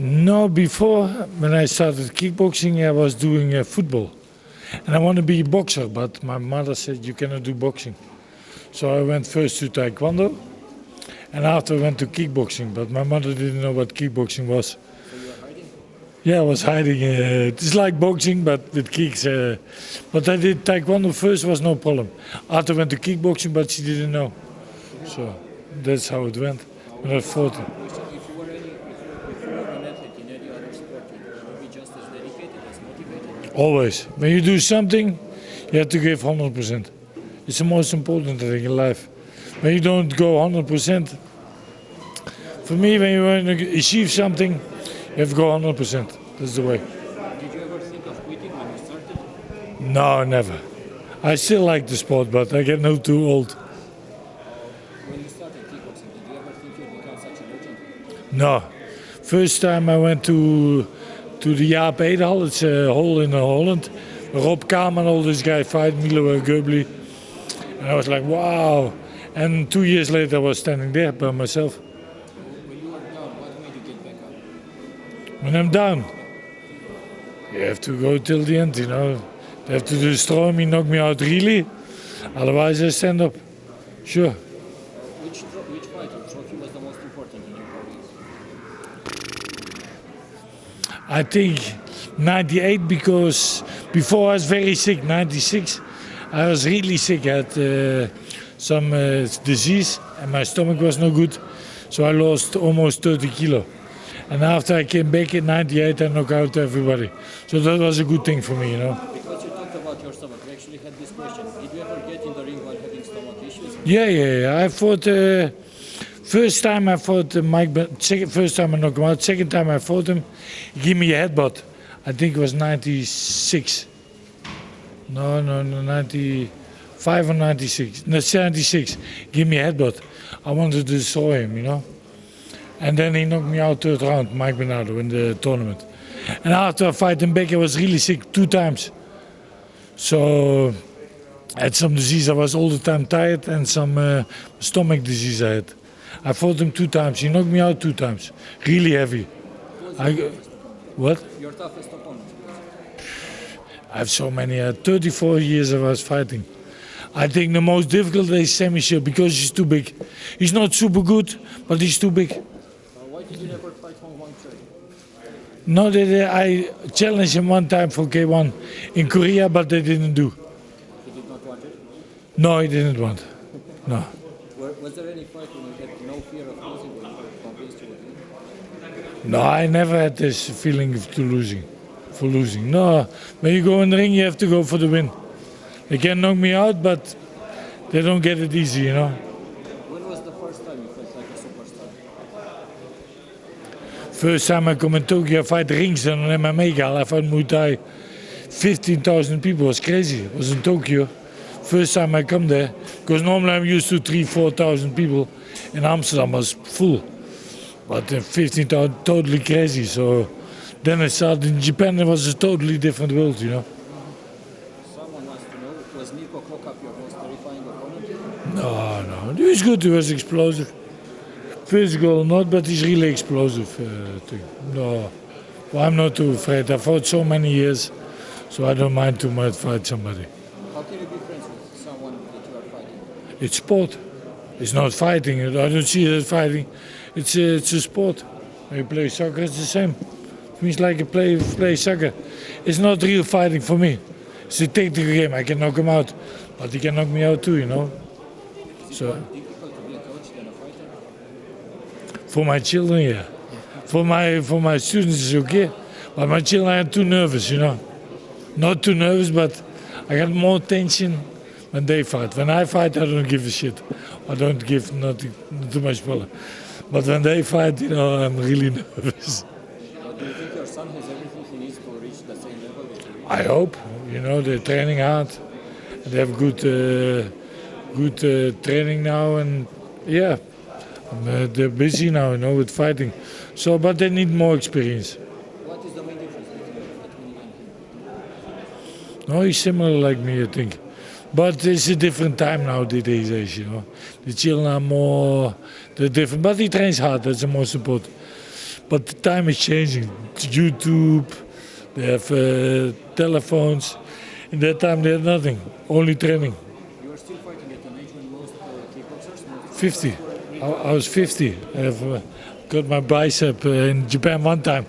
No, before when I started kickboxing, I was doing football, and I want to be a boxer. But my mother said you cannot do boxing, so I went first to taekwondo, and after I went to kickboxing. But my mother didn't know what kickboxing was. So you were hiding? Yeah, I was hiding. It's like boxing, but with kicks. But I did taekwondo first, was no problem. After I went to kickboxing, but she didn't know, so that's how it went. When I fought. If you were an athlete in any other sport, would you be just as dedicated, as motivated? Always. When you do something, you have to give 100%. It's the most important thing in life. When you don't go 100%, for me, when you want to achieve something, you have to go 100%. That's the way. Did you ever think of quitting when you started? No, never. I still like the sport, but I get no too old. When you started kickboxing, did you ever think you'd become such a legend? No. First time I went to the Jaap Edehal, it's a hall in Holland. Rob Kaam and all this guy fight, Milo Goebli. And I was like, wow. And 2 years later I was standing there by myself. When you were down, what made you get back up? When I'm down, you have to go till the end, you know. They have to destroy me, knock me out really. Otherwise I stand up. Sure. Which fight or trophy was the most important in your career? I think 98, because before I was very sick. 96, I was really sick. I had some disease and my stomach was no good. So I lost almost 30 kilo. And after I came back in 98, I knocked out everybody. So that was a good thing for me, you know. Because you talked about your stomach, we actually had this question. Did you ever get in the ring while having stomach issues? Yeah. I fought, first time I fought Mike, first time I knocked him out. Second time I fought him, he gave me a headbutt. I think it was 96. No, 95 or 96. No, 76. Give me a headbutt. I wanted to destroy him, you know. And then he knocked me out third round, Mike Bernardo, in the tournament. And after I fight him back, I was really sick 2 times. So I had some disease. I was all the time tired, and some stomach disease I had. I fought him 2 times. He knocked me out 2 times. Really heavy. What? Your toughest opponent? I have so many. 34 years I was fighting. I think the most difficult is Semi-Shield because he's too big. He's not super good, but he's too big. Why did you never fight Hong Wang Choi? No, I challenged him one time for K1 in Korea, but they didn't do. He did not want it? No, he didn't want. No. Was there any fight when you had no fear of losing, when you were convinced you would win? No, I never had this feeling of losing. No, when you go in the ring, you have to go for the win. They can knock me out, but they don't get it easy, you know. When was the first time you felt like a superstar? First time I come in Tokyo, I fight rings and an MMA gal. I fight Muay Thai. 15,000 people, it was crazy. It was in Tokyo. First time I come there, because normally I'm used to 3,000-4,000 people. In Amsterdam was full, but 15,000, totally crazy. So then I started in Japan. It was a totally different world, you know. Someone wants to know, was Nico Kokap your most terrifying opponent? No, he was good. He was explosive. Physical, not, but he's really explosive. Thing. No, well, I'm not too afraid. I fought so many years, so I don't mind too much fight somebody. How can you be friends with someone that you are fighting? It's sport. It's not fighting. I don't see it as fighting. It's a sport. When you play soccer, it's the same. It means like you play soccer. It's not real fighting for me. It's a tactical game. I can knock him out, but he can knock me out too, you know. Is it more difficult to be a coach than a fighter? For my children, yeah. For my students, it's okay. But my children are too nervous, you know. Not too nervous, but I got more tension when they fight. When I fight, I don't give a shit. I don't give not too much problem. But when they fight, you know, I'm really nervous. Do you think your son has everything he needs to reach the same level that you reached? I hope. You know, they're training hard. They have good training now, and yeah, they're busy now, you know, with fighting. So, but they need more experience. What is the main difference between you and him? No, he's similar like me, I think. But it's a different time now these days, you know. The children are more, they're different. But he trains hard, that's the most important. but the time is changing. YouTube, they have telephones. In that time they had nothing, only training. You are still fighting at an age when most kickboxers... 50. I was 50. I have got my bicep in Japan one time.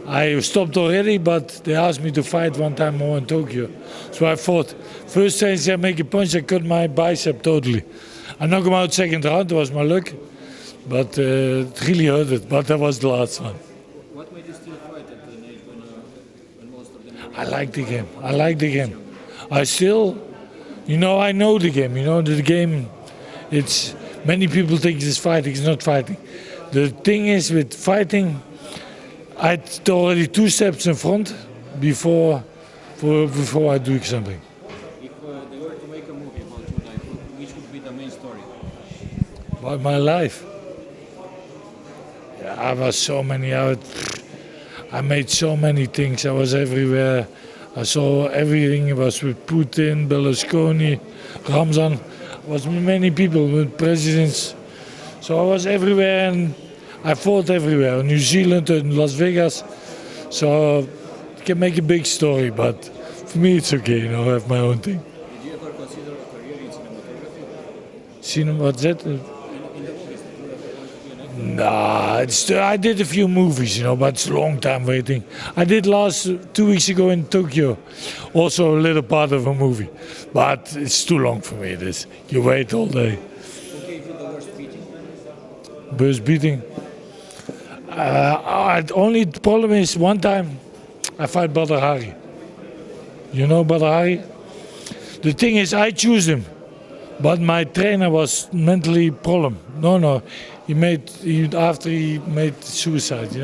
I stopped already, but they asked me to fight one time more in Tokyo. So I fought. First time I make a punch, I cut my bicep totally. I knocked him out second round, that was my luck. But it really hurt it, but that was the last one. What made you still fight at an age when most of them were... I like the game. I like the game. I still, I know the game. The game, it's, many people think it's fighting, it's not fighting. The thing is with fighting, I had already 2 steps in front before I do something. If they were to make a movie about your life, which would be the main story? About my life. Yeah, I was so many out. I made so many things. I was everywhere. I saw everything. It was with Putin, Berlusconi, Ramzan. It was many people with presidents. So I was everywhere and I fought everywhere. New Zealand and Las Vegas. So I can make a big story, but for me it's okay. I have my own thing. Did you ever consider a career in cinematography? Cinema, what's that? In the movies, did you ever want to be an actor? Nah, I did a few movies, but it's a long time waiting. I did 2 weeks ago in Tokyo, also a little part of a movie, but it's too long for me. This you wait all day. Who gave you the worst beating? Worst beating. Only the problem is one time I fight Badr Hari. You know Badr Hari? The thing is I choose him, but my trainer was mentally problem. No. After he made suicide,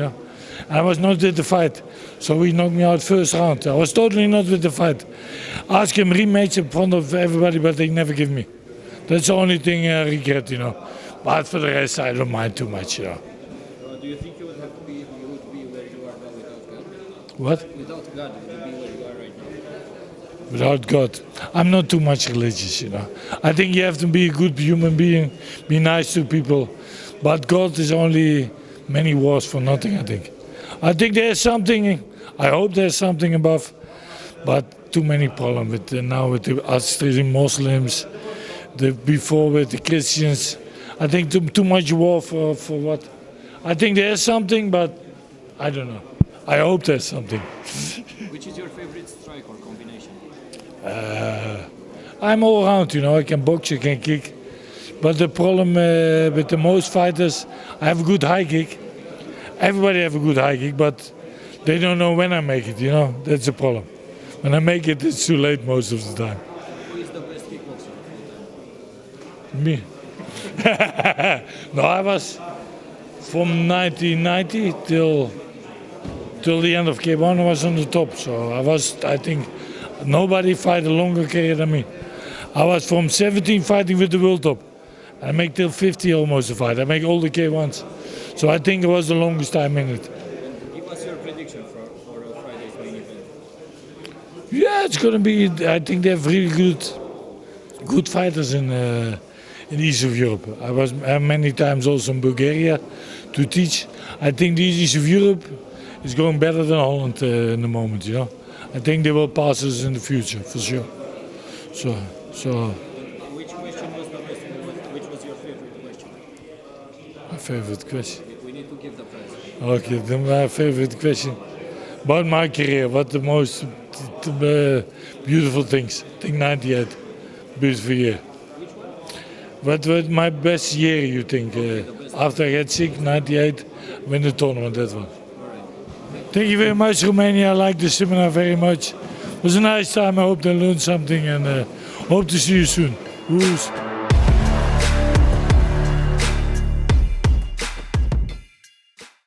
I was not with the fight, so he knocked me out first round. I was totally not with the fight. Ask him rematch in front of everybody, but they never give me. That's the only thing I regret, But for the rest, I don't mind too much, Do you think you would be where you are now without God? What? Without God, would you be where you are right now? Without God. I'm not too much religious, I think you have to be a good human being, be nice to people. But God is only many wars for nothing, I think. I think there's something, I hope there's something above, but too many problems now with the Australian Muslims, before with the Christians. I think too much war for what? I think there's something, but I don't know. I hope there's something. Which is your favorite strike or combination? I'm all around, I can box, I can kick. But the problem with the most fighters, I have a good high kick. Everybody have a good high kick, but they don't know when I make it, That's the problem. When I make it, it's too late most of the time. Who is the best kickboxer? Me. No, I was from 1990 till the end of K1, I was on the top. So I think, nobody fight a longer career than me. I was from 17 fighting with the world top. I make till 50 almost a fight. I make all the K1s. So I think it was the longest time in it. And give us your prediction for Friday's main event. Yeah, it's going to be, I think they have really good fighters in East of Europe. I was many times also in Bulgaria to teach. I think the East of Europe is going better than Holland in the moment, I think they will pass us in the future, for sure. So. Which question was the best? Which was your favorite question? My favorite question? We need to give the prize. Okay, then my favorite question about my career. What the most beautiful things? I think 98, beautiful year. Which one? What was my best year, you think? After I got sick, 98, win the tournament, that one. Thank you very much, Romania. I like the seminar very much. It was a nice time. I hope they learned something and hope to see you soon. Woes.